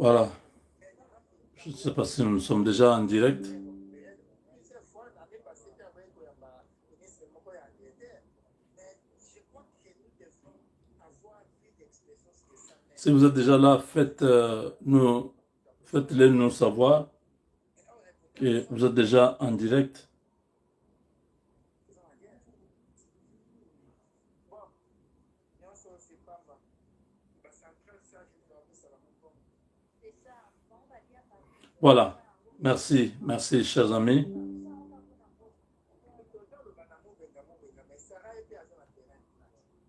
Voilà. Je ne sais pas si nous sommes déjà en direct. Si vous êtes déjà là, faites-le nous savoir que vous êtes déjà en direct. Voilà. Merci, merci, chers amis.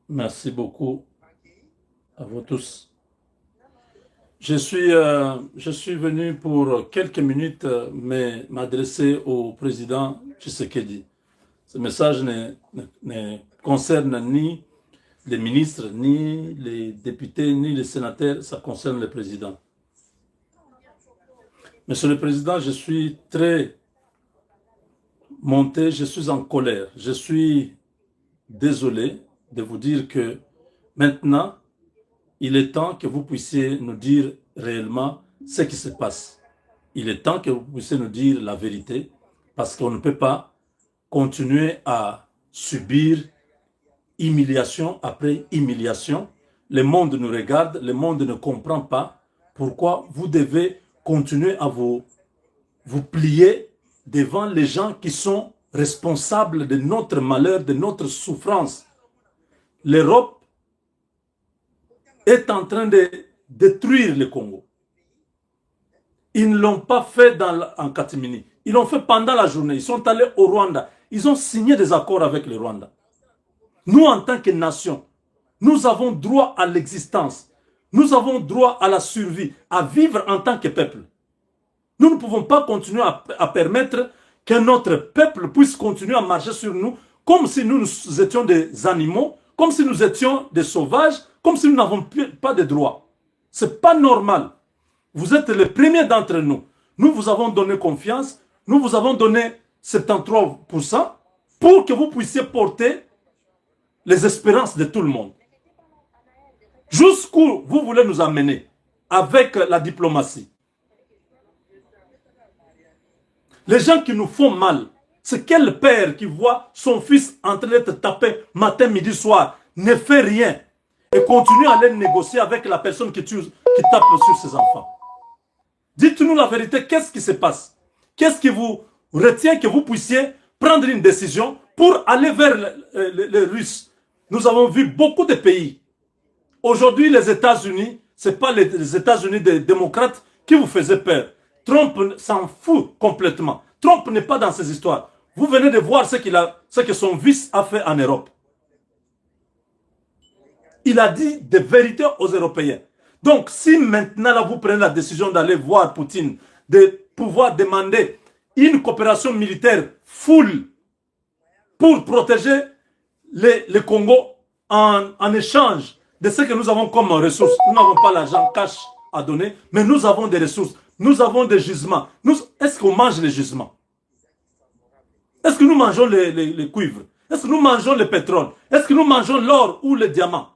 Merci beaucoup à vous tous. Je suis venu pour quelques minutes m'adresser au président Tshisekedi. Ce message ne concerne ni les ministres, ni les députés, ni les sénateurs, ça concerne le président. Monsieur le Président, je suis très monté, je suis en colère. Je suis désolé de vous dire que maintenant, il est temps que vous puissiez nous dire réellement ce qui se passe. Il est temps que vous puissiez nous dire la vérité, parce qu'on ne peut pas continuer à subir humiliation après humiliation. Le monde nous regarde, le monde ne comprend pas pourquoi vous devez continuer à vous plier devant les gens qui sont responsables de notre malheur, de notre souffrance. L'Europe est en train de détruire le Congo. Ils ne l'ont pas fait en catimini. Ils l'ont fait pendant la journée. Ils sont allés au Rwanda. Ils ont signé des accords avec le Rwanda. Nous, en tant que nation, nous avons droit à l'existence. Nous avons droit à la survie, à vivre en tant que peuple. Nous ne pouvons pas continuer à permettre qu'un autre peuple puisse continuer à marcher sur nous comme si nous étions des animaux, comme si nous étions des sauvages, comme si nous n'avons pas de droits. Ce n'est pas normal. Vous êtes les premiers d'entre nous. Nous vous avons donné confiance. Nous vous avons donné 73% pour que vous puissiez porter les espérances de tout le monde. Jusqu'où vous voulez nous amener avec la diplomatie. Les gens qui nous font mal, c'est quel père qui voit son fils en train d'être tapé matin, midi, soir, ne fait rien et continue à aller négocier avec la personne qui tape sur ses enfants. Dites-nous la vérité, qu'est-ce qui se passe? Qu'est-ce qui vous retient que vous puissiez prendre une décision pour aller vers les Russes? Nous avons vu beaucoup de pays. Aujourd'hui, les États-Unis, ce n'est pas les États-Unis des démocrates qui vous faisaient peur. Trump s'en fout complètement. Trump n'est pas dans ces histoires. Vous venez de voir ce que son fils a fait en Europe. Il a dit des vérités aux Européens. Donc, si maintenant là, vous prenez la décision d'aller voir Poutine, de pouvoir demander une coopération militaire full pour protéger le Congo en échange de ce que nous avons comme ressources. Nous n'avons pas l'argent cash à donner, mais nous avons des ressources. Nous avons des gisements. Est-ce qu'on mange les gisements? Est-ce que nous mangeons les cuivres? Est-ce que nous mangeons le pétrole? Est-ce que nous mangeons l'or ou le diamant?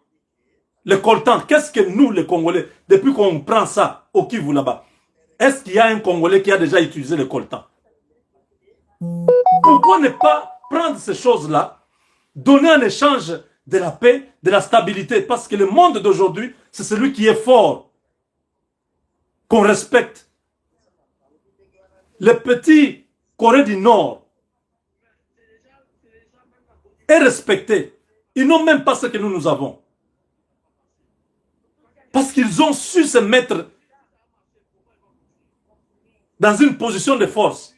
Le coltan, qu'est-ce que nous, les Congolais, depuis qu'on prend ça au Kivu là-bas, est-ce qu'il y a un Congolais qui a déjà utilisé le coltan? Pourquoi ne pas prendre ces choses-là, donner un échange de la paix, de la stabilité? Parce que le monde d'aujourd'hui, c'est celui qui est fort, qu'on respecte. Le petit Corée du Nord est respecté. Ils n'ont même pas ce que nous avons. Parce qu'ils ont su se mettre dans une position de force.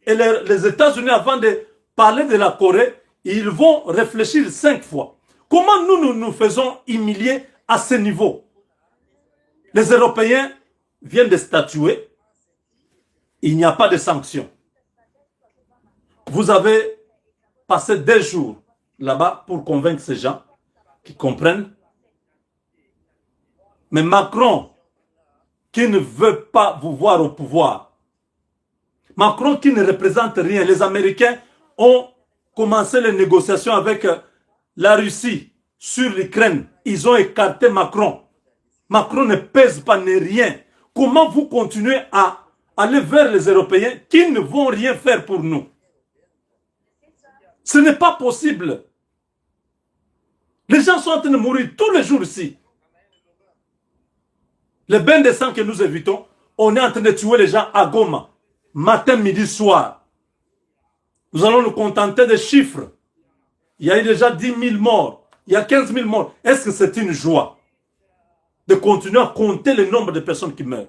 Et les États-Unis, avant de parler de la Corée, ils vont réfléchir 5 fois. Comment nous faisons humilier à ce niveau? Les Européens viennent de statuer. Il n'y a pas de sanctions. Vous avez passé 2 jours là-bas pour convaincre ces gens qui comprennent. Mais Macron, qui ne veut pas vous voir au pouvoir, Macron qui ne représente rien, les Américains ont commencé les négociations avec la Russie sur l'Ukraine. Ils ont écarté Macron. Macron ne pèse pas ni rien. comment vous continuez à aller vers les Européens qui ne vont rien faire pour nous? Ce n'est pas possible. Les gens sont en train de mourir tous les jours ici. Les bains de sang que nous évitons, on est en train de tuer les gens à Goma. Matin, midi, soir. Nous allons nous contenter des chiffres. Il y a eu déjà 10 000 morts. Il y a 15 000 morts. Est-ce que c'est une joie de continuer à compter le nombre de personnes qui meurent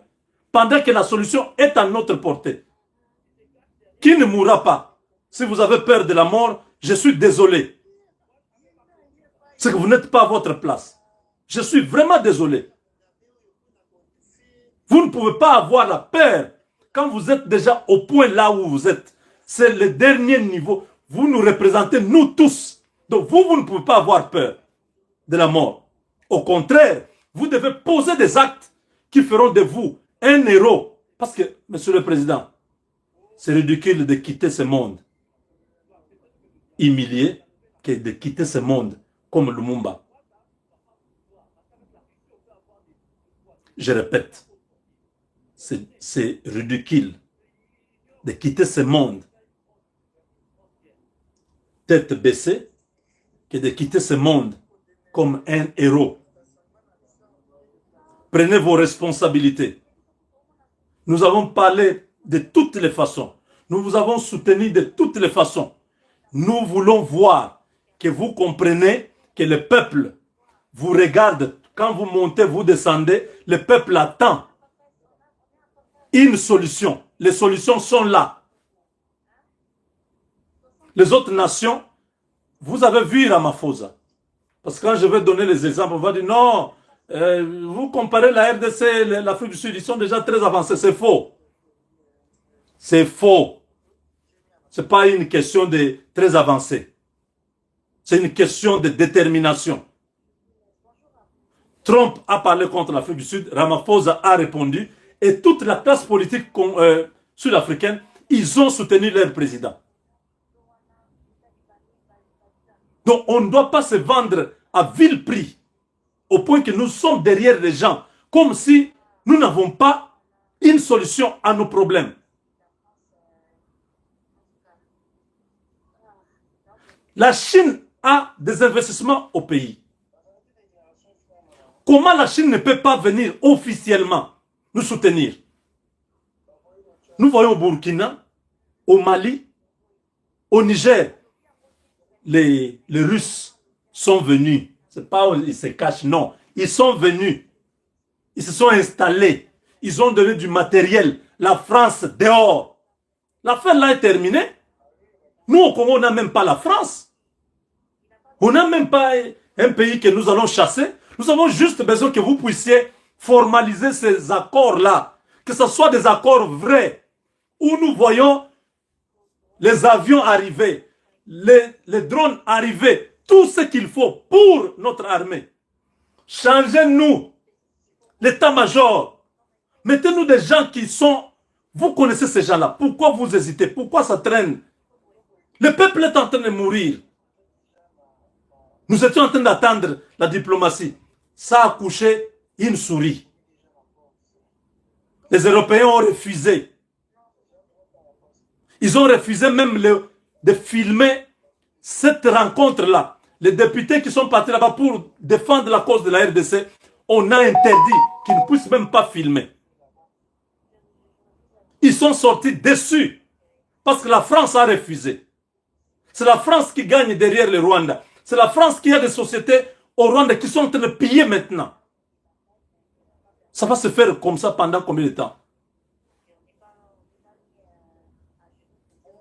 pendant que la solution est à notre portée? Qui ne mourra pas? Si vous avez peur de la mort, je suis désolé. C'est que vous n'êtes pas à votre place. Je suis vraiment désolé. Vous ne pouvez pas avoir la peur quand vous êtes déjà au point là où vous êtes. C'est le dernier niveau. Vous nous représentez, nous tous. Donc vous ne pouvez pas avoir peur de la mort. Au contraire, vous devez poser des actes qui feront de vous un héros. Parce que, Monsieur le Président, c'est ridicule de quitter ce monde humilié que de quitter ce monde comme Lumumba. Je répète, c'est ridicule de quitter ce monde tête baissée que de quitter ce monde comme un héros. Prenez vos responsabilités. Nous avons parlé de toutes les façons. Nous vous avons soutenu de toutes les façons. Nous voulons voir que vous comprenez que le peuple vous regarde. Quand vous montez, vous descendez, le peuple attend une solution. Les solutions sont là. Les autres nations, vous avez vu Ramaphosa. Parce que quand je vais donner les exemples, on va dire non, vous comparez la RDC et l'Afrique du Sud, ils sont déjà très avancés. C'est faux. C'est faux. Ce n'est pas une question de très avancé. C'est une question de détermination. Trump a parlé contre l'Afrique du Sud, Ramaphosa a répondu, et toute la classe politique sud-africaine, ils ont soutenu leur président. Donc on ne doit pas se vendre à vil prix, au point que nous sommes derrière les gens, comme si nous n'avons pas une solution à nos problèmes. La Chine a des investissements au pays. Comment la Chine ne peut pas venir officiellement nous soutenir? Nous voyons au Burkina, au Mali, au Niger, les Russes sont venus. Ce n'est pas ils se cachent, non. Ils sont venus. Ils se sont installés. Ils ont donné du matériel. La France dehors. L'affaire là est terminée. Nous au Congo, on n'a même pas la France. On n'a même pas un pays que nous allons chasser. Nous avons juste besoin que vous puissiez formaliser ces accords-là. Que ce soit des accords vrais. Où nous voyons les avions arriver. Les drones arriver. Tout ce qu'il faut pour notre armée. Changez-nous l'état-major. Mettez-nous des gens qui sont... Vous connaissez ces gens-là. Pourquoi vous hésitez? Pourquoi ça traîne? Le peuple est en train de mourir. Nous étions en train d'attendre la diplomatie. Ça a couché une souris. Les Européens ont refusé. Ils ont refusé même de filmer cette rencontre-là. Les députés qui sont partis là-bas pour défendre la cause de la RDC, on a interdit qu'ils ne puissent même pas filmer. Ils sont sortis déçus parce que la France a refusé. C'est la France qui gagne derrière le Rwanda. C'est la France qui a des sociétés au Rwanda qui sont en train de piller maintenant. Ça va se faire comme ça pendant combien de temps?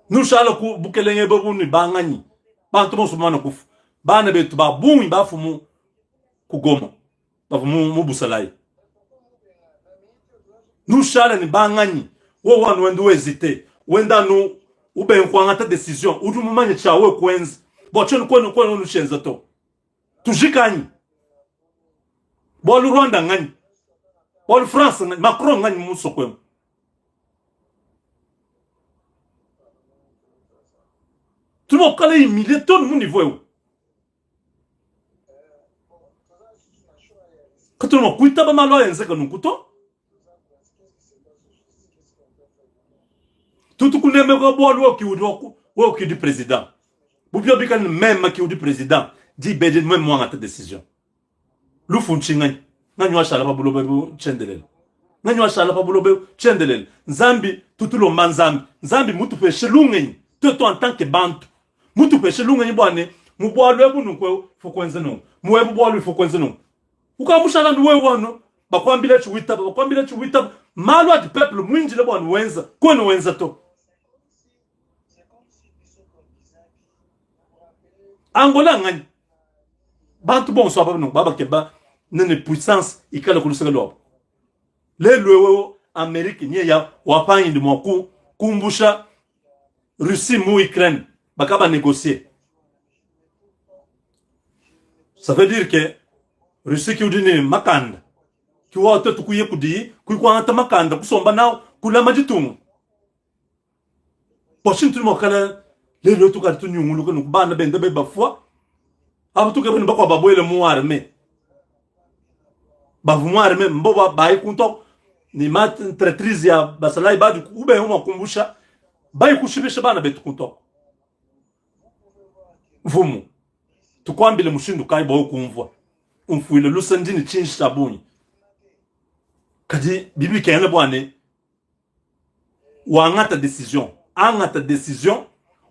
Nous, Charles Boukelenge Bobouni, Bangani, Bantomo Soumano Kouf, Banabe Tuba, Boum, Bafumu, Kugoma, Bafumu Boussalai. Nous, Charles Bangani, Ouan Wendo hésité, Wenda nous, ou ben Kwangata décision, ou du moment de Chawe Quenz, Bochon Kono nous Chenzato. Tujikani. Bol Rwanda Ngani. Bol France, Macron Ngani Moussokwem. Tout le monde est humilié, tout le monde y voit. Quand tout le monde quitte, pas mal, c'est que nous coûtons. Tout le monde est qui du président. Vous pouvez dire même qui du président. Dit Bédé, même moi, à ta décision. Lu Funchingan, Nanua Shalapa Bulobe Chendelel. Nanua Shalapa Bulobe Chendelel. Zambi, tout le monde Zambi. Zambi, Moutou Péché Lungen. Tout en tant que Bantu. Moutou Péché Lungen, Boane. Moubois le Bounouko, Fouquenzenon. Moué Bois le Fouquenzenon. Pourquoi Mouchalan Ouéwano? Bakwambile Chuita, Bakwambile Chuita. Malwa du peuple, Mwinji le Boan Wenza. Quoi no Wenzato? Angola ngani bantu bon so baba no baba keba nene puissance ikala kulusega lo le lwewo Amérique ni ya wapanyi de moku kumbusha Russie mu Ukraine bakaba négocier. Ça veut dire que Russie qui udine makanda ki wa to tukuye kudi ku kwa anta makanda kusomba na kula majitungu poshintu mo kala les deux tout cas tout nyungulu que nous bande ben de ba foi abu tout que ben ba ko ba boyle mu armé ba mu armé mbo ba ikunto ni mat traîtrise ya basalai ba du ube homa kumbusha ba ikushibisha bana betu kunto vumu tukwambile mushindu kai ba kumvwa umfuile lusandini chinshi tabuni kadi bibi kene bwane wa ngata décision angata décision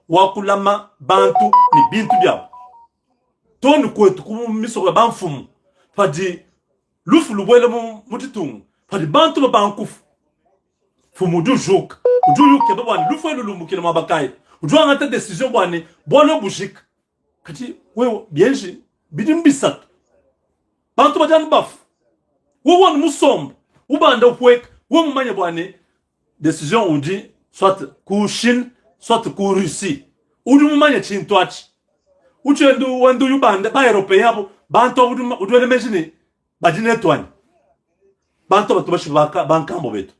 wakulama bantu ni bintu byabo tonu kwetu kumiso banfumu fadi lufu lubwele mutitungu fadi bantu lo bankufu fumu du juk ke bwana lufu lulumbu kile mabakai ujwa ngata décision bwane bono bushik kati wewe bienji bidimbisat bantu bajan baf won musomb ubanda upwek wo mumanye bwane décision on dit soit ku Chine soit ku Russie udu mumanye chintwachi uchendu wandu yubanda ba européen abo bantu udu le mejini badine twani bantu batubashibaka bankambo betu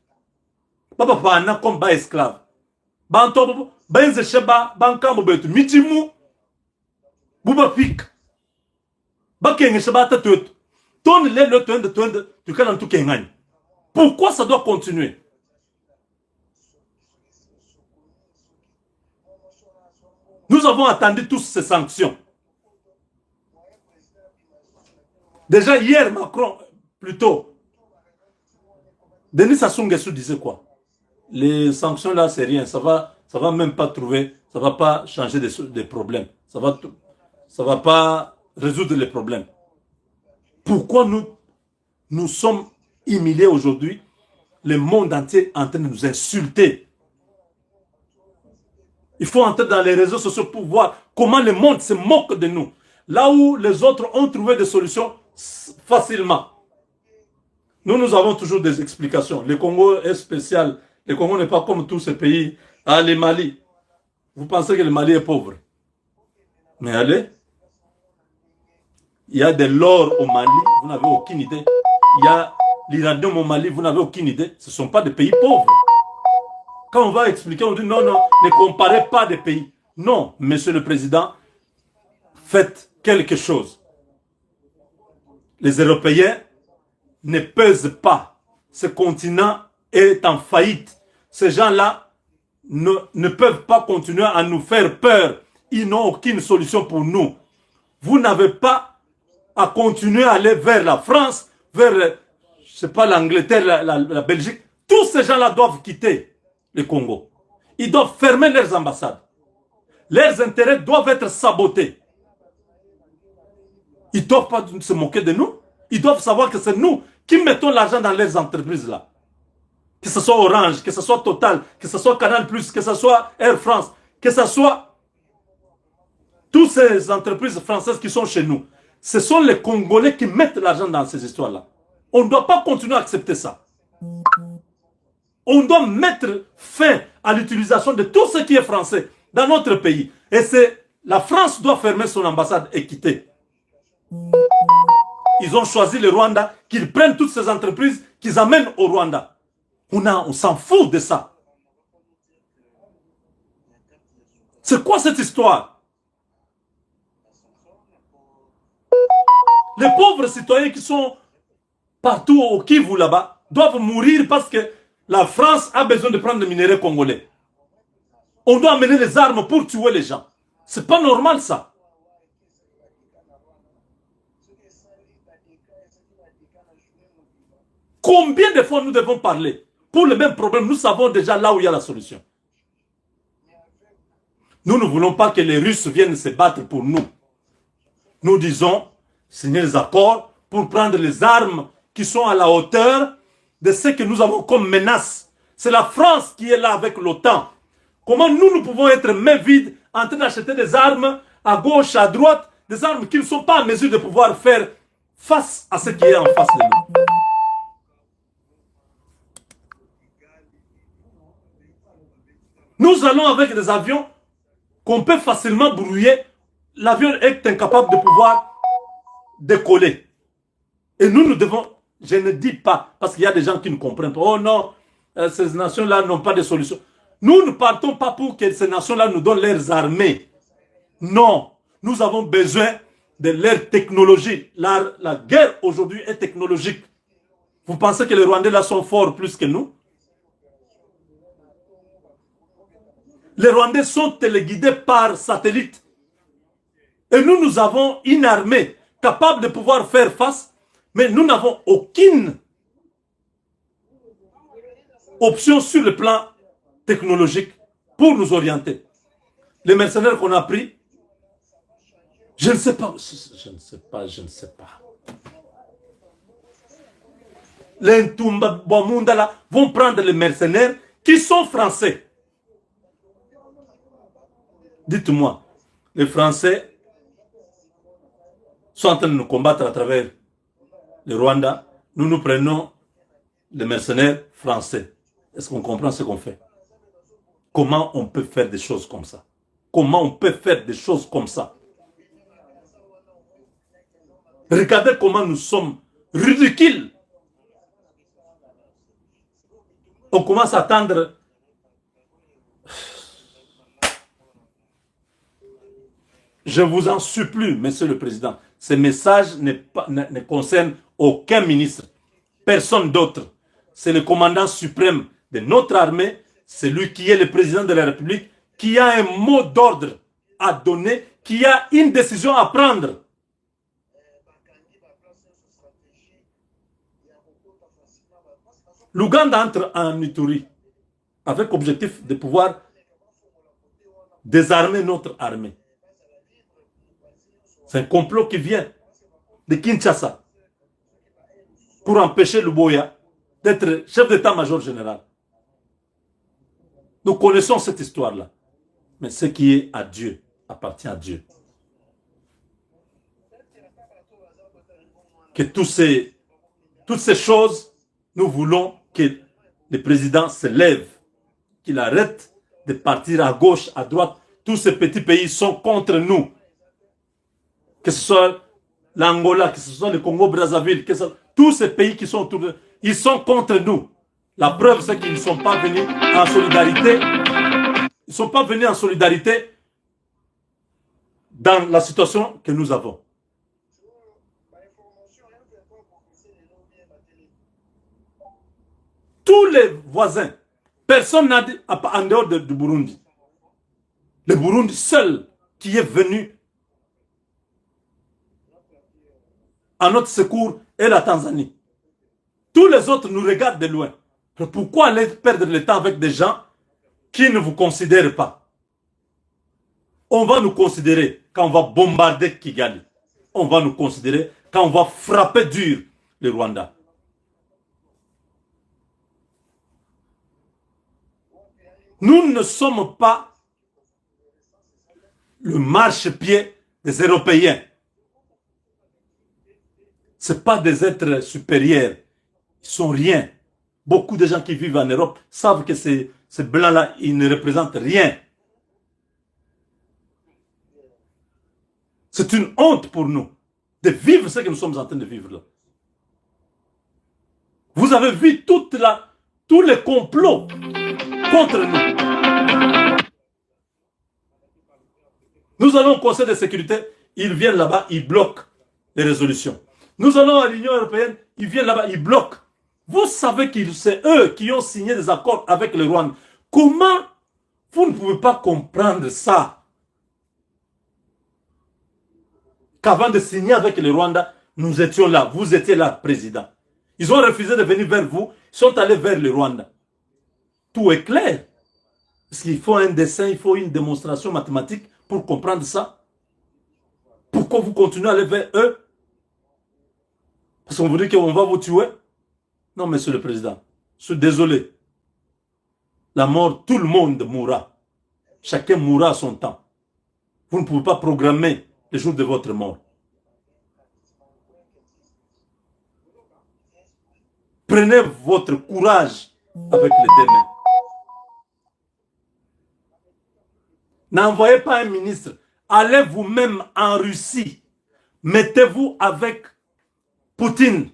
baba pana comme ba esclave bantu benze sheba bankambo betu mitimu buba pik bakenge sheba tatuetu ton le twende tu kana tout kengani. Pourquoi ça doit continuer? Nous avons attendu tous ces sanctions. Déjà hier, Macron, plutôt, Denis Sassou Nguesso disait quoi? Les sanctions là, c'est rien. Ça va même pas trouver, ça va pas changer des problèmes. Ça va pas résoudre les problèmes. Pourquoi nous sommes humiliés aujourd'hui? Le monde entier est en train de nous insulter. Il faut entrer dans les réseaux sociaux pour voir comment le monde se moque de nous. Là où les autres ont trouvé des solutions facilement. Nous avons toujours des explications. Le Congo est spécial. Le Congo n'est pas comme tous ces pays. Ah, le Mali. Vous pensez que le Mali est pauvre? Mais allez. Il y a de l'or au Mali, vous n'avez aucune idée. Il y a l'uranium au Mali, vous n'avez aucune idée. Ce ne sont pas des pays pauvres. Quand on va expliquer, on dit non, ne comparez pas des pays. Non, monsieur le président, faites quelque chose. Les Européens ne pèsent pas. Ce continent est en faillite. Ces gens-là ne peuvent pas continuer à nous faire peur. Ils n'ont aucune solution pour nous. Vous n'avez pas à continuer à aller vers la France, vers, je sais pas, l'Angleterre, la Belgique. Tous ces gens-là doivent quitter le Congo. Ils doivent fermer leurs ambassades. Leurs intérêts doivent être sabotés. Ils ne doivent pas se moquer de nous. Ils doivent savoir que c'est nous qui mettons l'argent dans leurs entreprises-là. Que ce soit Orange, que ce soit Total, que ce soit Canal+, que ce soit Air France, que ce soit toutes ces entreprises françaises qui sont chez nous. Ce sont les Congolais qui mettent l'argent dans ces histoires-là. On ne doit pas continuer à accepter ça. On doit mettre fin à l'utilisation de tout ce qui est français dans notre pays. Et c'est la France doit fermer son ambassade et quitter. Ils ont choisi le Rwanda, qu'ils prennent toutes ces entreprises, qu'ils amènent au Rwanda. On s'en fout de ça. C'est quoi cette histoire? Les pauvres citoyens qui sont partout au Kivu là-bas doivent mourir parce que la France a besoin de prendre le minerai congolais. On doit amener les armes pour tuer les gens. C'est pas normal ça. Combien de fois nous devons parler? Pour le même problème, nous savons déjà là où il y a la solution. Nous ne voulons pas que les Russes viennent se battre pour nous. Nous disons, signer les accords pour prendre les armes qui sont à la hauteur de ce que nous avons comme menace. C'est la France qui est là avec l'OTAN. Comment nous pouvons être mains vides en train d'acheter des armes à gauche, à droite, des armes qui ne sont pas en mesure de pouvoir faire face à ce qui est en face de nous. Nous allons avec des avions qu'on peut facilement brouiller. L'avion est incapable de pouvoir décoller. Et nous devons, je ne dis pas, parce qu'il y a des gens qui ne comprennent pas, oh non, ces nations-là n'ont pas de solution. Nous ne partons pas pour que ces nations-là nous donnent leurs armées. Non, nous avons besoin de leur technologie. La guerre aujourd'hui est technologique. Vous pensez que les Rwandais là sont forts plus que nous? Les Rwandais sont téléguidés par satellite. Et nous avons une armée capable de pouvoir faire face, mais nous n'avons aucune option sur le plan technologique pour nous orienter. Les mercenaires qu'on a pris, je ne sais pas. Les Ntumba Bamundala vont prendre les mercenaires qui sont français. Dites-moi, les Français sont en train de nous combattre à travers le Rwanda. Nous prenons les mercenaires français. Est-ce qu'on comprend ce qu'on fait? Comment on peut faire des choses comme ça? Comment on peut faire des choses comme ça? Regardez comment nous sommes ridicules. On commence à attendre. Je vous en supplie, Monsieur le Président, ce message ne concerne aucun ministre, personne d'autre. C'est le commandant suprême de notre armée, c'est lui qui est le président de la République, qui a un mot d'ordre à donner, qui a une décision à prendre. L'Ouganda entre en Ituri avec objectif de pouvoir désarmer notre armée. C'est un complot qui vient de Kinshasa pour empêcher Luboya d'être chef d'état-major général. Nous connaissons cette histoire-là. Mais ce qui est à Dieu appartient à Dieu. Que toutes ces choses, nous voulons que le président se lève, qu'il arrête de partir à gauche, à droite. Tous ces petits pays sont contre nous. Que ce soit l'Angola, que ce soit le Congo-Brazzaville, tous ces pays qui sont autour de nous, ils sont contre nous. La preuve, c'est qu'ils ne sont pas venus en solidarité. Ils ne sont pas venus en solidarité dans la situation que nous avons. Tous les voisins, personne n'a dit en dehors du Burundi. Le Burundi seul qui est venu à notre secours est la Tanzanie. Tous les autres nous regardent de loin. Pourquoi aller perdre le temps avec des gens qui ne vous considèrent pas? On va nous considérer quand on va bombarder Kigali. On va nous considérer quand on va frapper dur le Rwanda. Nous ne sommes pas le marchepied des Européens. Ce ne sont pas des êtres supérieurs. Ils ne sont rien. Beaucoup de gens qui vivent en Europe savent que ces blancs-là, ils ne représentent rien. C'est une honte pour nous de vivre ce que nous sommes en train de vivre là. Vous avez vu tous les complots contre nous. Nous allons au Conseil de sécurité, ils viennent là-bas, ils bloquent les résolutions. Nous allons à l'Union européenne, ils viennent là-bas, ils bloquent. Vous savez que c'est eux qui ont signé des accords avec le Rwanda. Comment Vous ne pouvez pas comprendre ça. Qu'avant de signer avec le Rwanda, nous étions là. Vous étiez là, président. Ils ont refusé de venir vers vous. Ils sont allés vers le Rwanda. Tout est clair. Parce qu'il faut un dessin, il faut une démonstration mathématique pour comprendre ça. Pourquoi vous continuez à aller vers eux? Parce qu'on vous dit qu'on va vous tuer? Non, monsieur le président, je suis désolé. La mort, tout le monde mourra. Chacun mourra à son temps. Vous ne pouvez pas programmer le jour de votre mort. Prenez votre courage avec les deux mains. N'envoyez pas un ministre. Allez vous-même en Russie. Mettez-vous avec Poutine.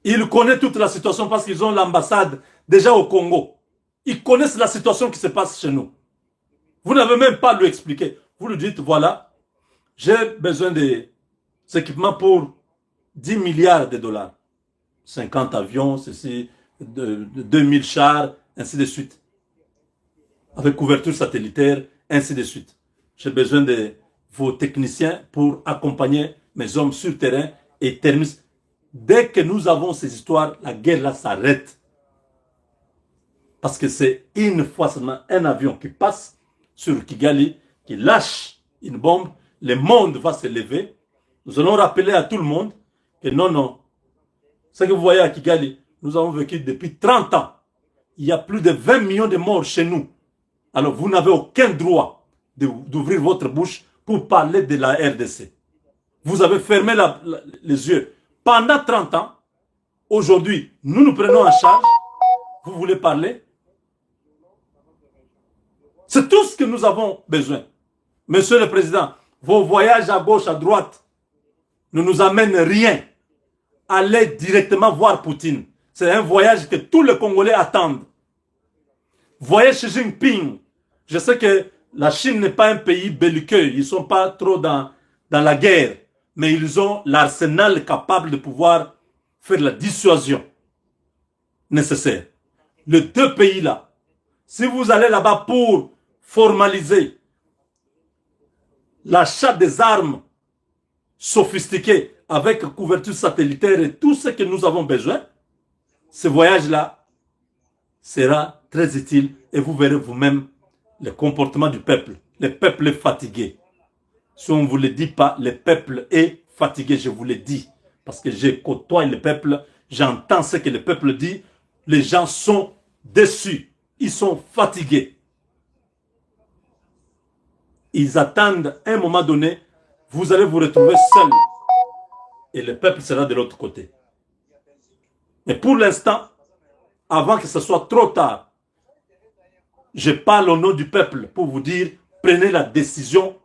Il connaît toute la situation parce qu'ils ont l'ambassade déjà au Congo. Ils connaissent la situation qui se passe chez nous. Vous n'avez même pas à lui expliquer. Vous lui dites, voilà, j'ai besoin des équipements pour 10 milliards de dollars. 50 avions, ceci, 2000 chars, ainsi de suite. Avec couverture satellitaire, ainsi de suite. J'ai besoin de vos techniciens pour accompagner mes hommes sur terrain et terminer. Dès que nous avons ces histoires, la guerre là s'arrête. Parce que c'est une fois seulement un avion qui passe sur Kigali, qui lâche une bombe, le monde va se lever. Nous allons rappeler à tout le monde que non, non. Ce que vous voyez à Kigali, nous avons vécu depuis 30 ans. Il y a plus de 20 millions de morts chez nous. Alors vous n'avez aucun droit d'ouvrir votre bouche pour parler de la RDC. Vous avez fermé les yeux pendant 30 ans. Aujourd'hui, nous nous prenons en charge. Vous voulez parler? C'est tout ce que nous avons besoin. Monsieur le Président, vos voyages à gauche, à droite ne nous amènent rien. Allez directement voir Poutine. C'est un voyage que tous les Congolais attendent. Voyez Xi Jinping. Je sais que la Chine n'est pas un pays belliqueux. Ils ne sont pas trop dans la guerre. Mais ils ont l'arsenal capable de pouvoir faire la dissuasion nécessaire. Les deux pays-là, si vous allez là-bas pour formaliser l'achat des armes sophistiquées avec couverture satellitaire et tout ce que nous avons besoin, ce voyage-là sera très utile et vous verrez vous-même le comportement du peuple. Le peuple est fatigué. Si on ne vous le dit pas, le peuple est fatigué, je vous le dis. Parce que je côtoie le peuple, j'entends ce que le peuple dit. Les gens sont déçus, ils sont fatigués. Ils attendent un moment donné, vous allez vous retrouver seul. Et le peuple sera de l'autre côté. Mais pour l'instant, avant que ce soit trop tard, je parle au nom du peuple pour vous dire, prenez la décision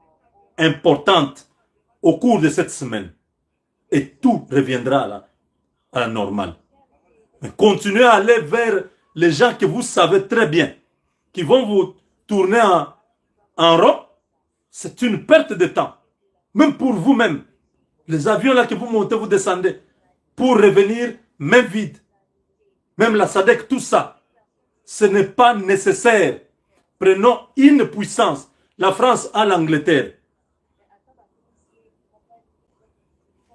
importante au cours de cette semaine. Et tout reviendra à la normale. Mais continuez à aller vers les gens que vous savez très bien, qui vont vous tourner en rond. C'est une perte de temps. Même pour vous-même. Les avions là que vous montez, vous descendez. Pour revenir, main vide. Même la SADC, tout ça. Ce n'est pas nécessaire. Prenons une puissance. La France a l'Angleterre.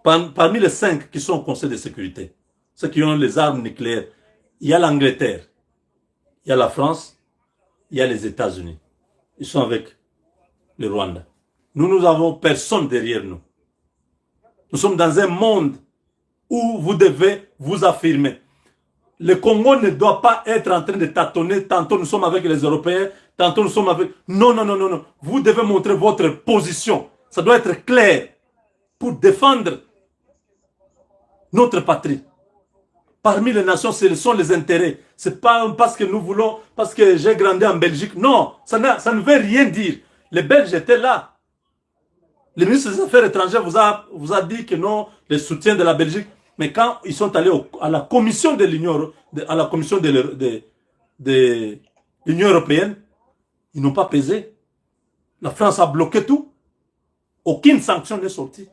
Parmi les 5 qui sont au Conseil de sécurité, ceux qui ont les armes nucléaires, il y a l'Angleterre, il y a la France, il y a les États-Unis. Ils sont avec le Rwanda. Nous n'avons personne derrière nous. Nous sommes dans un monde où vous devez vous affirmer. Le Congo ne doit pas être en train de tâtonner. Tantôt nous sommes avec les Européens, tantôt nous sommes avec... Non, non, non, non, non. Vous devez montrer votre position. Ça doit être clair pour défendre notre patrie. Parmi les nations, ce sont les intérêts. Ce n'est pas parce que nous voulons, parce que j'ai grandi en Belgique. Non, ça ne veut rien dire. Les Belges étaient là. Le ministre des Affaires étrangères vous a dit que non, le soutien de la Belgique. Mais quand ils sont allés à la commission de l'Union, à la commission de l'Union européenne, ils n'ont pas pesé. La France a bloqué tout. Aucune sanction n'est sortie.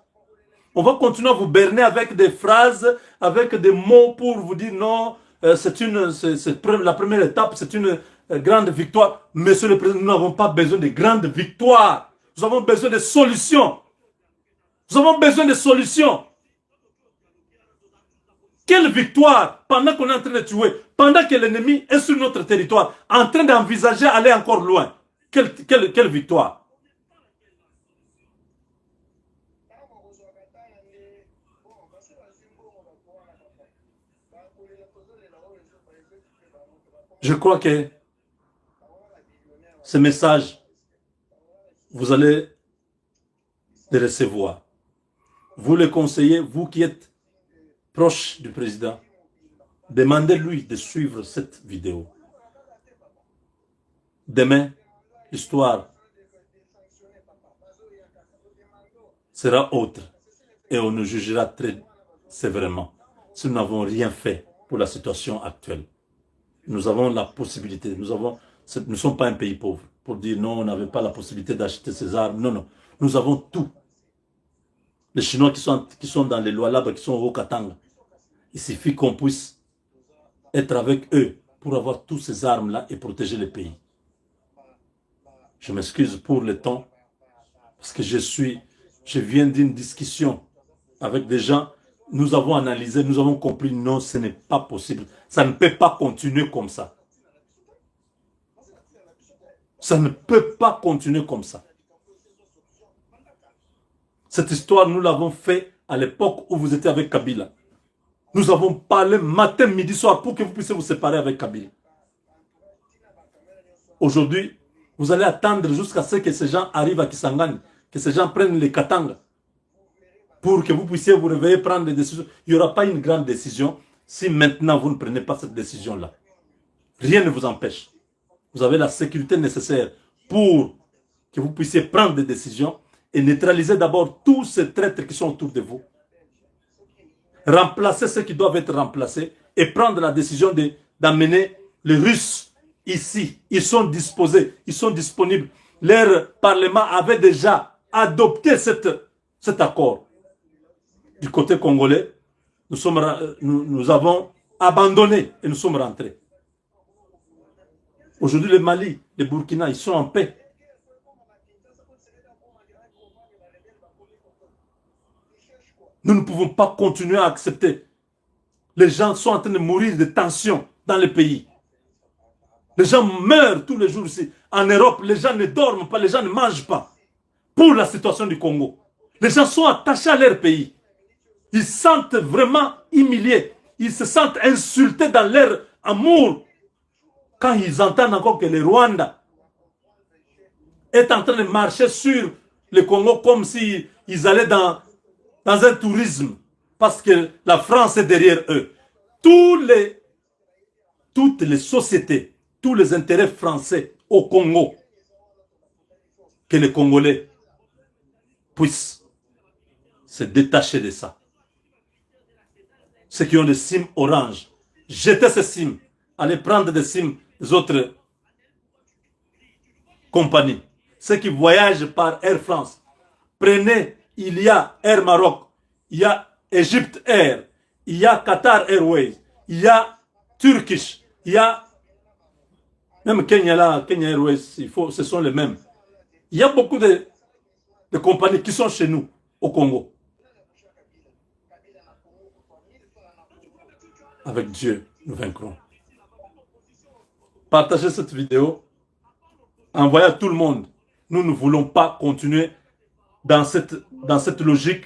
On va continuer à vous berner avec des phrases, avec des mots pour vous dire non, c'est la première étape, c'est une grande victoire. Monsieur le Président, nous n'avons pas besoin de grandes victoires. Nous avons besoin de solutions. Nous avons besoin de solutions. Quelle victoire pendant qu'on est en train de tuer, pendant que l'ennemi est sur notre territoire, en train d'envisager aller encore loin. Quelle victoire? Je crois que ce message, vous allez le recevoir. Vous le conseillez, vous qui êtes proche du président, demandez-lui de suivre cette vidéo. Demain, l'histoire sera autre et on nous jugera très sévèrement si nous n'avons rien fait pour la situation actuelle. Nous avons la possibilité, nous ne sommes pas un pays pauvre pour dire non, on n'avait pas la possibilité d'acheter ces armes. Non, non, nous avons tout. Les Chinois qui sont dans les lois là-bas, qui sont au Katanga, il suffit qu'on puisse être avec eux pour avoir toutes ces armes-là et protéger le pays. Je m'excuse pour le temps, parce que je viens d'une discussion avec des gens, nous avons analysé, nous avons compris, non, ce n'est pas possible. Ça ne peut pas continuer comme ça. Ça ne peut pas continuer comme ça. Cette histoire, nous l'avons fait à l'époque où vous étiez avec Kabila. Nous avons parlé matin, midi, soir pour que vous puissiez vous séparer avec Kabila. Aujourd'hui, vous allez attendre jusqu'à ce que ces gens arrivent à Kisangani, que ces gens prennent les Katanga, pour que vous puissiez vous réveiller, prendre des décisions. Il n'y aura pas une grande décision si maintenant vous ne prenez pas cette décision-là. Rien ne vous empêche. Vous avez la sécurité nécessaire pour que vous puissiez prendre des décisions et neutraliser d'abord tous ces traîtres qui sont autour de vous. Remplacer ceux qui doivent être remplacés et prendre la décision d'amener les Russes ici. Ils sont disposés, ils sont disponibles. Leur parlement avait déjà adopté cet accord. Du côté congolais, nous avons abandonné et nous sommes rentrés. Aujourd'hui, le Mali, le Burkina, ils sont en paix. Nous ne pouvons pas continuer à accepter. Les gens sont en train de mourir de tension dans le pays. Les gens meurent tous les jours ici. En Europe, les gens ne dorment pas, les gens ne mangent pas. Pour la situation du Congo. Les gens sont attachés à leur pays. Ils se sentent vraiment humiliés. Ils se sentent insultés dans leur amour. Quand ils entendent encore que le Rwanda est en train de marcher sur le Congo comme s'ils allaient dans un tourisme. Parce que la France est derrière eux. Toutes les sociétés, tous les intérêts français au Congo, que les Congolais puissent se détacher de ça. Ceux qui ont des SIM orange, jetez ces SIM, allez prendre des SIM des autres compagnies. Ceux qui voyagent par Air France, prenez, il y a Air Maroc, il y a Egypt Air, il y a Qatar Airways, il y a Turkish, il y a même Kenya Airways, ce sont les mêmes. Il y a beaucoup de compagnies qui sont chez nous, au Congo. Avec Dieu, nous vaincrons. Partagez cette vidéo. Envoyez à tout le monde. Nous ne voulons pas continuer dans cette logique.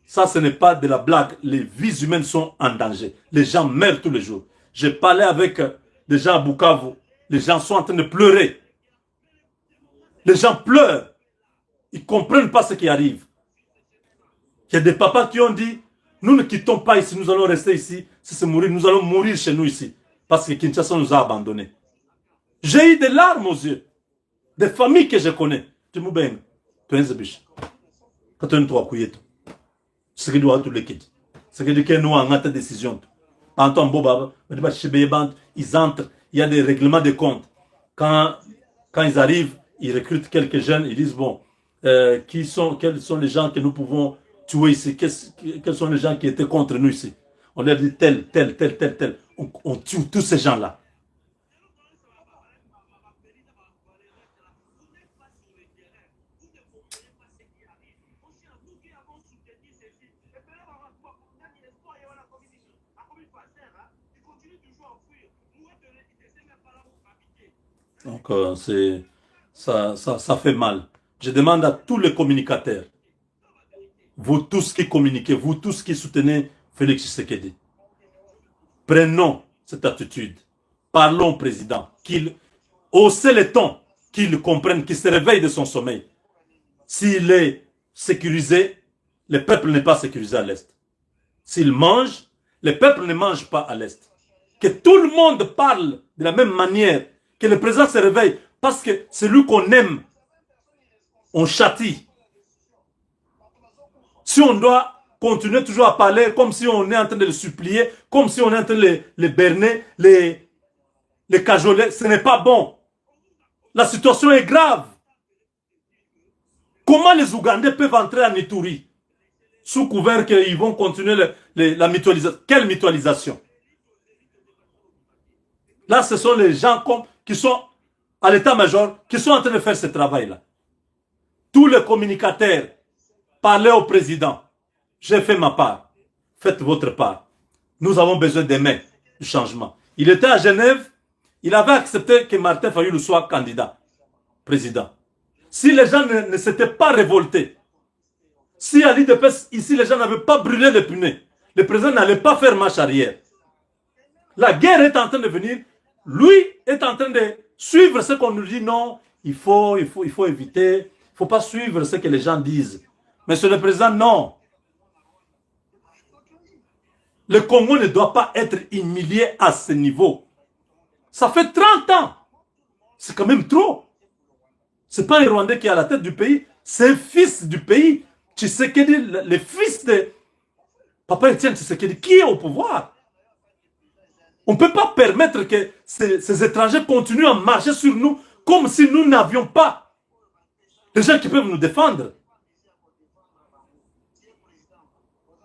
Ça, ce n'est pas de la blague. Les vies humaines sont en danger. Les gens meurent tous les jours. J'ai parlé avec des gens à Bukavu. Les gens sont en train de pleurer. Les gens pleurent. Ils ne comprennent pas ce qui arrive. Il y a des papas qui ont dit, nous ne quittons pas ici, nous allons rester ici. Si c'est mourir, nous allons mourir chez nous ici. Parce que Kinshasa nous a abandonnés. J'ai eu des larmes aux yeux. Des familles que je connais. Tu me bennes. Tu es un biche. Quand tu es un toi couillette. Ce qui doit tout le quitter. Ce qui dit que nous avons une décision. Antoine Boba, ils entrent. Il y a des règlements de compte. Quand ils arrivent, ils recrutent quelques jeunes. Ils disent, bon, quels sont les gens que nous pouvons tuer ici? Quels sont les gens qui étaient contre nous ici? On leur dit tel. On tue tous ces gens-là. Donc, ça fait mal. Je demande à tous les communicateurs, vous tous qui communiquez, vous tous qui soutenez Félix Tshisekedi, prenons cette attitude. Parlons au président, qu'il hausse le ton, qu'il comprenne, qu'il se réveille de son sommeil. S'il est sécurisé, le peuple n'est pas sécurisé à l'Est. S'il mange, le peuple ne mange pas à l'Est. Que tout le monde parle de la même manière, que le président se réveille, parce que c'est lui qu'on aime, on châtie. Si on doit continuer toujours à parler comme si on est en train de le supplier, comme si on est en train de les berner, les cajoler, ce n'est pas bon. La situation est grave. Comment les Ougandais peuvent entrer en Ituri sous couvert qu'ils vont continuer la mutualisation? Quelle mutualisation? Là, ce sont les gens qui sont à l'état-major, qui sont en train de faire ce travail-là. Tous les communicateurs, parlez au président. J'ai fait ma part. Faites votre part. Nous avons besoin des mains du changement. Il était à Genève. Il avait accepté que Martin Fayulu soit candidat, président. Si les gens ne s'étaient pas révoltés, si à l'IDPS, ici, les gens n'avaient pas brûlé les pneus, le président n'allait pas faire marche arrière. La guerre est en train de venir. Lui est en train de suivre ce qu'on nous dit. Non, il faut éviter. Il ne faut pas suivre ce que les gens disent. Monsieur le président, non. Le Congo ne doit pas être humilié à ce niveau. Ça fait 30 ans. C'est quand même trop. Ce n'est pas un Rwandais qui est à la tête du pays. C'est un fils du pays. Tshisekedi, le fils de Papa Etienne Tshisekedi, qui est au pouvoir. On ne peut pas permettre que ces étrangers continuent à marcher sur nous comme si nous n'avions pas des gens qui peuvent nous défendre.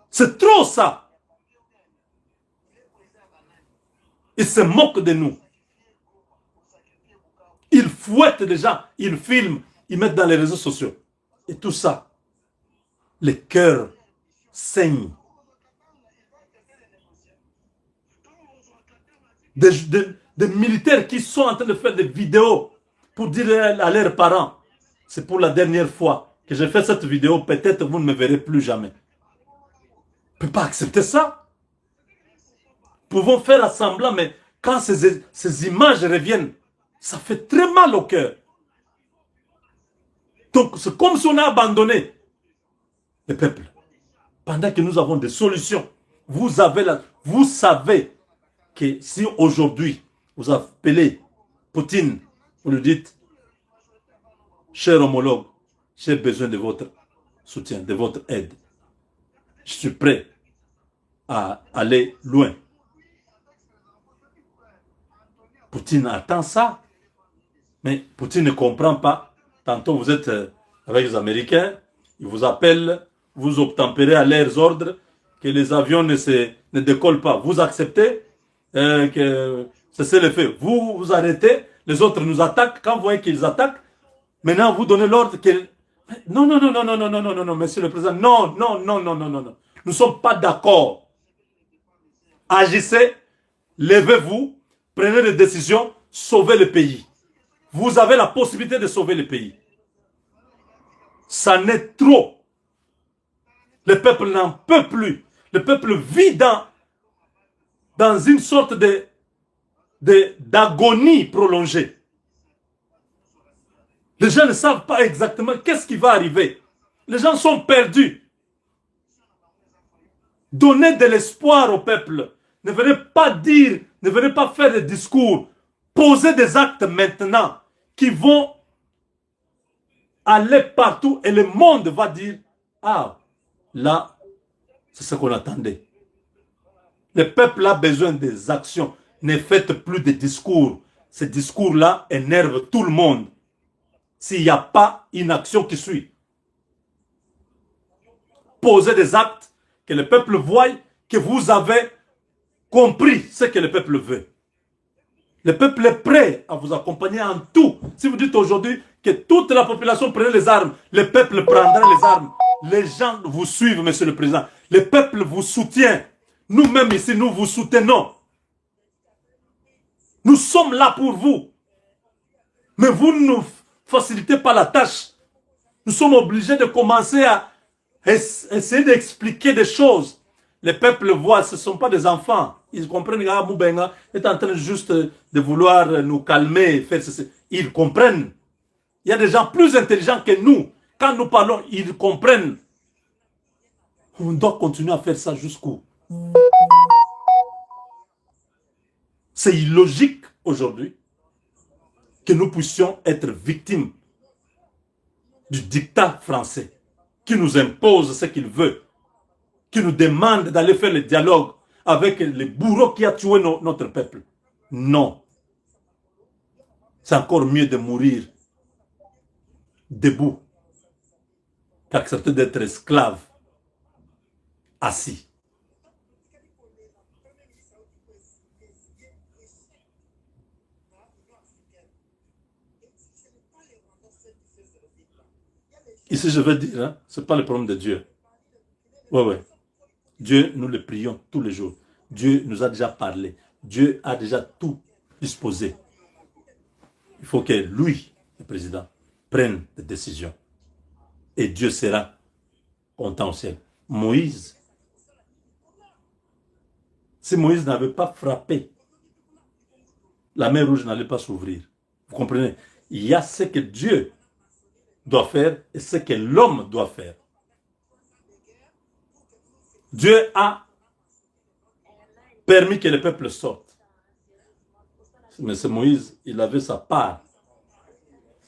C'est trop ça. Ils se moquent de nous. Ils fouettent les gens, ils filment, ils mettent dans les réseaux sociaux. Et tout ça, le cœur saigne. Des militaires qui sont en train de faire des vidéos pour dire à leurs parents, c'est pour la dernière fois que j'ai fait cette vidéo, peut-être vous ne me verrez plus jamais. On ne peut pas accepter ça. Nous pouvons faire semblant, mais quand ces images reviennent, ça fait très mal au cœur. Donc c'est comme si on a abandonné le peuple. Pendant que nous avons des solutions, vous savez que si aujourd'hui vous appelez Poutine, vous lui dites, cher homologue, j'ai besoin de votre soutien, de votre aide. Je suis prêt à aller loin. Poutine attend ça. Mais Poutine ne comprend pas. Tantôt vous êtes avec les Américains, ils vous appellent, vous obtempérez à leurs ordres, que les avions ne décollent pas. Vous acceptez que c'est le fait. Vous arrêtez, les autres nous attaquent. Quand vous voyez qu'ils attaquent, maintenant vous donnez l'ordre que... Non, non, non, non, non, non, non, non, non, non, monsieur le président, non, non, non, non, non, non, non. Nous ne sommes pas d'accord. Agissez, levez-vous, prenez des décisions, sauvez le pays. Vous avez la possibilité de sauver le pays. Ça n'est trop. Le peuple n'en peut plus. Le peuple vit dans une sorte d'agonie prolongée. Les gens ne savent pas exactement qu'est-ce qui va arriver. Les gens sont perdus. Donnez de l'espoir au peuple. Ne venez pas dire, ne venez pas faire des discours. Posez des actes maintenant qui vont aller partout et le monde va dire, ah, là, c'est ce qu'on attendait. Le peuple a besoin des actions. Ne faites plus de discours. Ces discours-là énervent tout le monde. S'il n'y a pas une action qui suit. Posez des actes, que le peuple voie que vous avez compris ce que le peuple veut. Le peuple est prêt à vous accompagner en tout. Si vous dites aujourd'hui que toute la population prenne les armes, le peuple prendra les armes. Les gens vous suivent, monsieur le président. Le peuple vous soutient. Nous-mêmes ici, nous vous soutenons. Nous sommes là pour vous. Mais vous ne nous facilitez pas la tâche. Nous sommes obligés de commencer à essayer d'expliquer des choses. Les peuples voient, ce ne sont pas des enfants. Ils comprennent que Moubenga est en train juste de vouloir nous calmer, faire ceci. Ils comprennent. Il y a des gens plus intelligents que nous. Quand nous parlons, ils comprennent. On doit continuer à faire ça jusqu'où? C'est illogique aujourd'hui que nous puissions être victimes du dictat français qui nous impose ce qu'il veut, qui nous demande d'aller faire le dialogue avec le bourreau qui a tué notre peuple. Non. C'est encore mieux de mourir debout qu'accepter d'être esclave assis. Ici, je veux dire, hein, ce n'est pas le problème de Dieu. Oui. Dieu, nous le prions tous les jours. Dieu nous a déjà parlé. Dieu a déjà tout disposé. Il faut que lui, le président, prenne des décisions. Et Dieu sera content au ciel. Moïse, si Moïse n'avait pas frappé, la mer rouge n'allait pas s'ouvrir. Vous comprenez? Il y a ce que Dieu doit faire et ce que l'homme doit faire. Dieu a permis que le peuple sorte. Mais c'est Moïse, il avait sa part.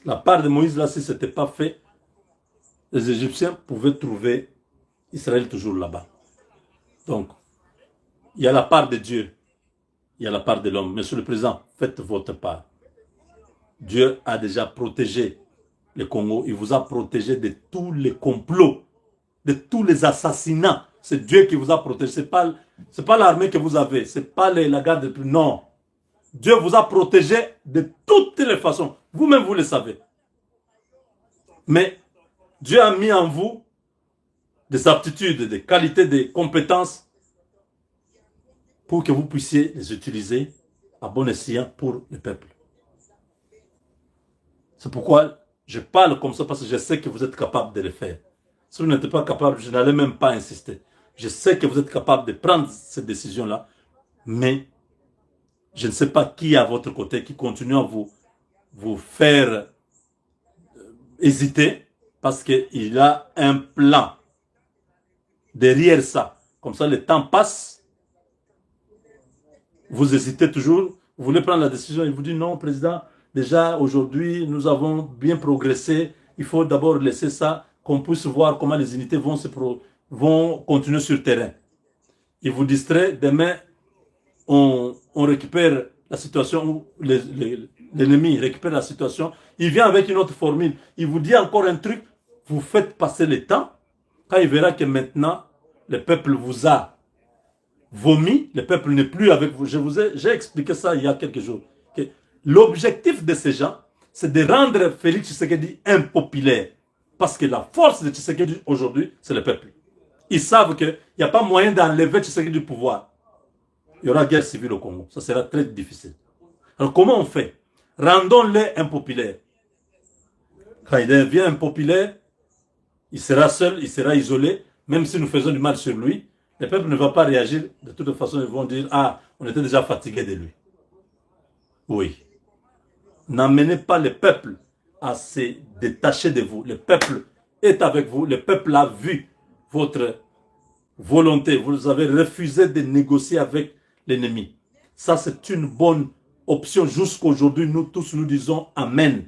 La part de Moïse, là, si ce n'était pas fait, les Égyptiens pouvaient trouver Israël toujours là-bas. Donc, il y a la part de Dieu, il y a la part de l'homme. Monsieur le Président, faites votre part. Dieu a déjà protégé le Congo. Il vous a protégé de tous les complots, de tous les assassinats. C'est Dieu qui vous a protégé. Ce n'est pas l'armée que vous avez. Ce n'est pas la garde de plus. Non. Dieu vous a protégé de toutes les façons. Vous-même, vous le savez. Mais Dieu a mis en vous des aptitudes, des qualités, des compétences pour que vous puissiez les utiliser à bon escient pour le peuple. C'est pourquoi je parle comme ça, parce que je sais que vous êtes capable de le faire. Si vous n'êtes pas capable, je n'allais même pas insister. Je sais que vous êtes capable de prendre cette décision-là, mais je ne sais pas qui est à votre côté, qui continue à vous faire hésiter, parce qu'il a un plan derrière ça. Comme ça, le temps passe, vous hésitez toujours, vous voulez prendre la décision, il vous dit non, président, déjà aujourd'hui, nous avons bien progressé, il faut d'abord laisser ça, qu'on puisse voir comment les unités vont continuer sur le terrain. Il vous distrait, demain, on récupère la situation où l'ennemi récupère la situation, il vient avec une autre formule, il vous dit encore un truc, vous faites passer le temps, quand il verra que maintenant, le peuple vous a vomi, le peuple n'est plus avec vous. J'ai expliqué ça il y a quelques jours. L'objectif de ces gens, c'est de rendre Félix Tshisekedi impopulaire. Parce que la force de Tshisekedi aujourd'hui, c'est le peuple. Ils savent qu'il n'y a pas moyen d'enlever Tshisekedi du pouvoir. Il y aura guerre civile au Congo. Ça sera très difficile. Alors comment on fait? Rendons-les impopulaires. Quand il devient impopulaire, il sera seul, il sera isolé. Même si nous faisons du mal sur lui, le peuple ne va pas réagir. De toute façon, ils vont dire, ah, on était déjà fatigué de lui. Oui. N'amenez pas le peuple à se détacher de vous. Le peuple est avec vous. Le peuple a vu votre volonté. Vous avez refusé de négocier avec l'ennemi. Ça, c'est une bonne option. Jusqu'aujourd'hui, nous tous, nous disons Amen.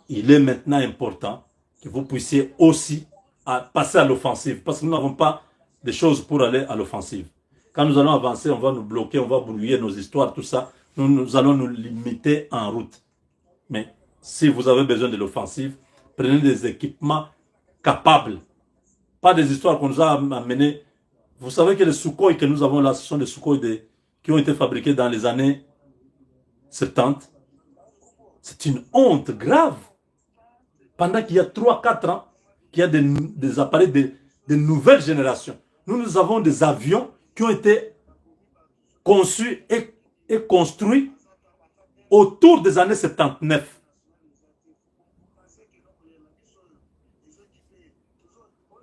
Il est maintenant important que vous puissiez aussi passer à l'offensive. Parce que nous n'avons pas de choses pour aller à l'offensive. Quand nous allons avancer, on va nous bloquer, on va brouiller nos histoires, tout ça. Nous allons nous limiter en route. Mais si vous avez besoin de l'offensive, prenez des équipements capables. Pas des histoires qu'on nous a amenées. Vous savez que les Sukhoi que nous avons là, ce sont des Sukhoi qui ont été fabriqués dans les années 70. C'est une honte grave. Pendant qu'il y a 3-4 ans, qu'il y a des appareils de nouvelles générations. Nous avons des avions qui ont été conçus et est construit autour des années 79.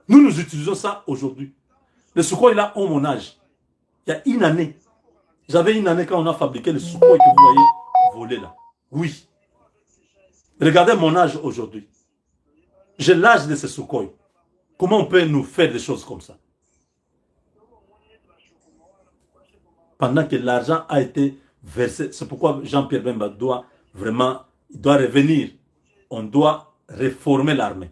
Nous utilisons ça aujourd'hui. Le Sukhoi là ont mon âge. Il y a une année. J'avais une année quand on a fabriqué le Sukhoi que vous voyez voler là. Oui. Regardez mon âge aujourd'hui. J'ai l'âge de ce Sukhoi. Comment on peut nous faire des choses comme ça? Pendant que l'argent a été versé. C'est pourquoi Jean-Pierre Bemba doit vraiment, il doit revenir. On doit réformer l'armée.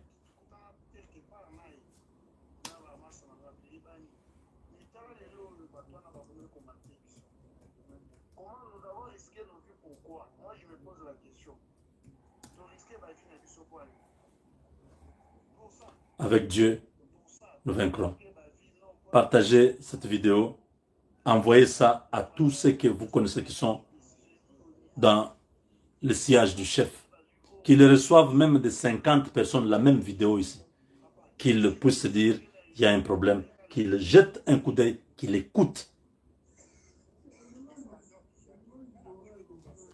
Avec Dieu, nous vaincrons. Partagez cette vidéo. Envoyez ça à tous ceux que vous connaissez qui sont dans le sillage du chef. Qu'ils reçoivent même de 50 personnes la même vidéo ici. Qu'ils puissent se dire, il y a un problème. Qu'ils jettent un coup d'œil, qu'ils écoutent.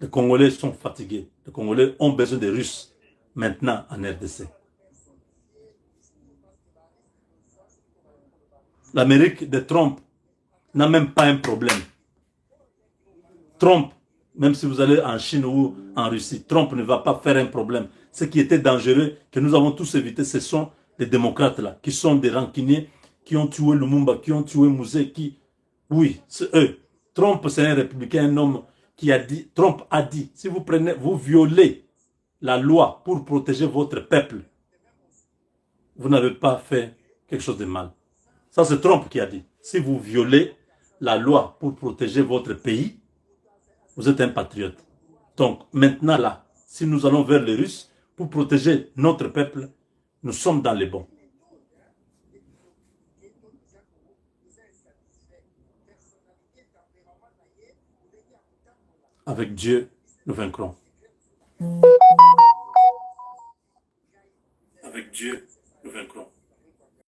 Les Congolais sont fatigués. Les Congolais ont besoin des Russes maintenant en RDC. L'Amérique de Trump n'a même pas un problème. Trump, même si vous allez en Chine ou en Russie, Trump ne va pas faire un problème. Ce qui était dangereux, que nous avons tous évité, ce sont les démocrates là, qui sont des rancuniers, qui ont tué Lumumba, qui ont tué Mouzé, qui... Oui, c'est eux. Trump, c'est un républicain, un homme qui a dit... Trump a dit, si vous prenez, vous violez la loi pour protéger votre peuple, vous n'avez pas fait quelque chose de mal. Ça, c'est Trump qui a dit. Si vous violez la loi pour protéger votre pays, vous êtes un patriote. Donc, maintenant là, si nous allons vers les Russes pour protéger notre peuple, nous sommes dans les bons. Avec Dieu, nous vaincrons. Avec Dieu, nous vaincrons.